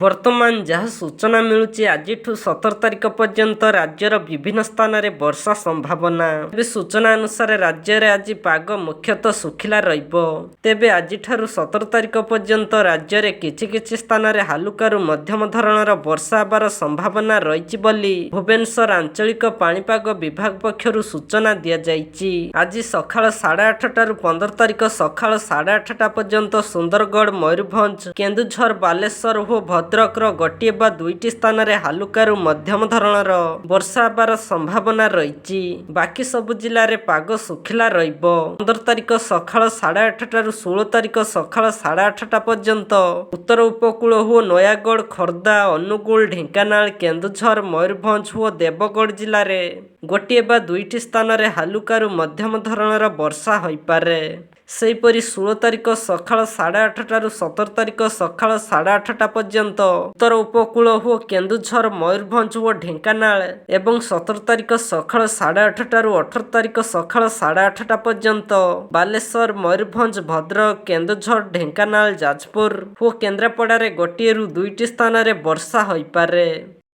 ବର୍ତ୍ତମାନ ଯାହା ସୂଚନା ମିଳୁଛି ଆଜିଠୁ 17 ତାରିଖ ପର୍ଯ୍ୟନ୍ତ ରାଜ୍ୟର ବିଭିନ୍ନ ସ୍ଥାନରେ ବର୍ଷା ସମ୍ଭାବନା। ତେବେ ସୂଚନା ଅନୁସାରେ ରାଜ୍ୟରେ ଆଜି ପାଗ ମୁଖ୍ୟତଃ ଶୁଖିଲା ରହିବ। ତେବେ ଆଜିଠାରୁ 17 ତାରିଖ ପର୍ଯ୍ୟନ୍ତ ରାଜ୍ୟରେ କିଛି କିଛି ସ୍ଥାନରେ ହାଲୁକାରୁ ମଧ୍ୟମ ଧରଣର ବର୍ଷା ହେବାର ସମ୍ଭାବନା ରହିଛି ବୋଲି ଭୁବନେଶ୍ୱର ଆଞ୍ଚଳିକ ପାଣିପାଗ ବିଭାଗ ପକ୍ଷରୁ ସୂଚନା ଦିଆଯାଇଛି। ଆଜି ସକାଳ 8:30ଟାରୁ 15 ତାରିଖ ସକାଳ 8:30ଟା ପର୍ଯ୍ୟନ୍ତ ସୁନ୍ଦରଗଡ଼, ମୟୂରଭଞ୍ଜ, କେନ୍ଦୁଝର, ବାଲେଶ୍ୱର ଓ ଭଦ୍ରକର ଗୋଟିଏ ବା ଦୁଇଟି ସ୍ଥାନରେ ହାଲୁକାରୁ ମଧ୍ୟମ ଧରଣର ବର୍ଷା ହେବାର ସମ୍ଭାବନା ରହିଛି। ବାକି ସବୁ ଜିଲ୍ଲାରେ ପାଗ ଶୁଖିଲା ରହିବ। 15 ତାରିଖ ସକାଳ 8:30ଟାରୁ 16 ତାରିଖ ସକାଳ 8:30ଟା ପର୍ଯ୍ୟନ୍ତ ଉତ୍ତର ଉପକୂଳ ଓ ନୟାଗଡ଼, ଖୋର୍ଦ୍ଧା, ଅନୁଗୁଳ, ଢେଙ୍କାନାଳ, କେନ୍ଦୁଝର, ମୟୂରଭଞ୍ଜ ଓ ଦେବଗଡ଼ ଜିଲ୍ଲାରେ ଗୋଟିଏ ବା ଦୁଇଟି ସ୍ଥାନରେ ହାଲୁକାରୁ ମଧ୍ୟମ ଧରଣର ବର୍ଷା ହୋଇପାରେ। ସେହିପରି 16 ତାରିଖ ସକାଳ 8:30ଟାରୁ 17 ତାରିଖ ସକାଳ 8:30ଟା ପର୍ଯ୍ୟନ୍ତ ଉତ୍ତର ଉପକୂଳ ଓ କେନ୍ଦୁଝର, ମୟୂରଭଞ୍ଜ ଓ ଢେଙ୍କାନାଳ ଏବଂ 17 ତାରିଖ ସକାଳ 8:30ଟାରୁ 18 ତାରିଖ ସକାଳ 8:30ଟା ପର୍ଯ୍ୟନ୍ତ ବାଲେଶ୍ୱର, ମୟୂରଭଞ୍ଜ, ଭଦ୍ରକ, କେନ୍ଦୁଝର, ଢେଙ୍କାନାଳ, ଯାଜପୁର ଓ କେନ୍ଦ୍ରାପଡ଼ାରେ ଗୋଟିଏରୁ ଦୁଇଟି ସ୍ଥାନରେ ବର୍ଷା ହୋଇପାରେ।